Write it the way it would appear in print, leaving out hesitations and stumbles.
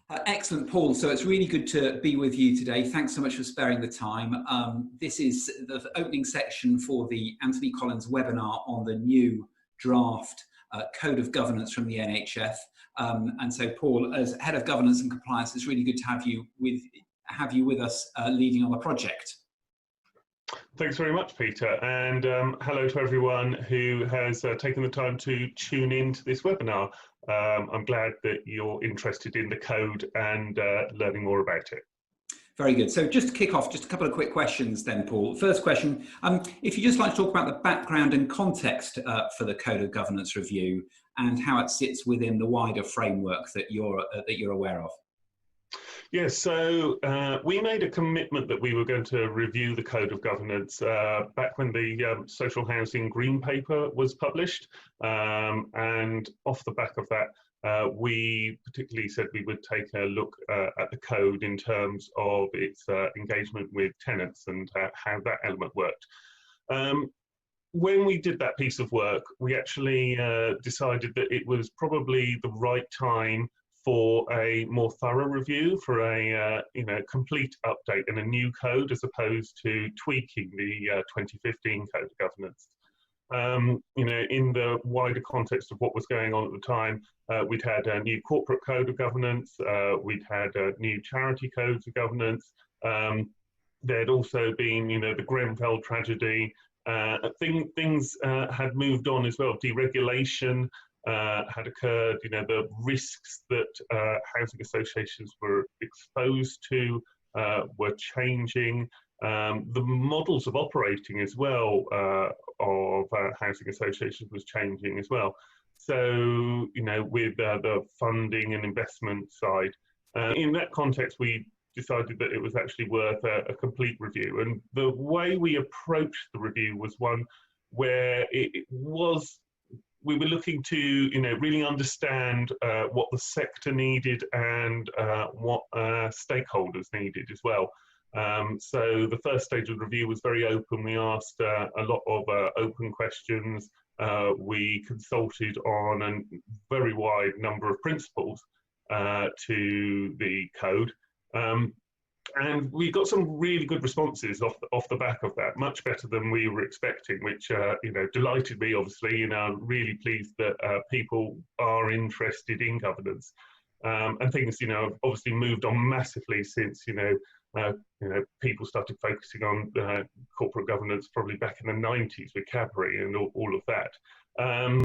Excellent, Paul. So it's really good to be with you today. Thanks so much for sparing the time. This is the opening section for the Anthony Collins webinar on the new draft Code of Governance from the NHF. And so, Paul, as Head of Governance and Compliance, it's really good to have you with us leading on the project. Thanks very much, Peter, and hello to everyone who has taken the time to tune in to this webinar. I'm glad that you're interested in the code and learning more about it. Very good. So just to kick off, just a couple of quick questions then, Paul. First question, if you'd just like to talk about the background and context for the Code of Governance review and how it sits within the wider framework that you're aware of. Yes, so we made a commitment that we were going to review the Code of Governance back when the Social Housing Green Paper was published. And off the back of that, we particularly said we would take a look at the code in terms of its engagement with tenants and how that element worked. When we did that piece of work, we actually decided that it was probably the right time for a more thorough review, for a complete update and a new code, as opposed to tweaking the 2015 Code of Governance. In the wider context of what was going on at the time, we'd had a new corporate Code of Governance, we'd had new charity codes of governance. There'd also been, the Grenfell tragedy. Things had moved on as well. Deregulation had occurred, the risks that housing associations were exposed to were changing. The models of operating as well of housing associations was changing as well. So, with the funding and investment side, in that context, we decided that it was actually worth a complete review. And the way we approached the review was one where we were looking to, really understand what the sector needed and what stakeholders needed as well. So the first stage of the review was very open. We asked a lot of open questions. We consulted on a very wide number of principles to the code. And we got some really good responses off the back of that, much better than we were expecting, which delighted me. Obviously, really pleased that people are interested in governance, and things have obviously moved on massively since people started focusing on corporate governance probably back in the 90s with Cadbury and all of that.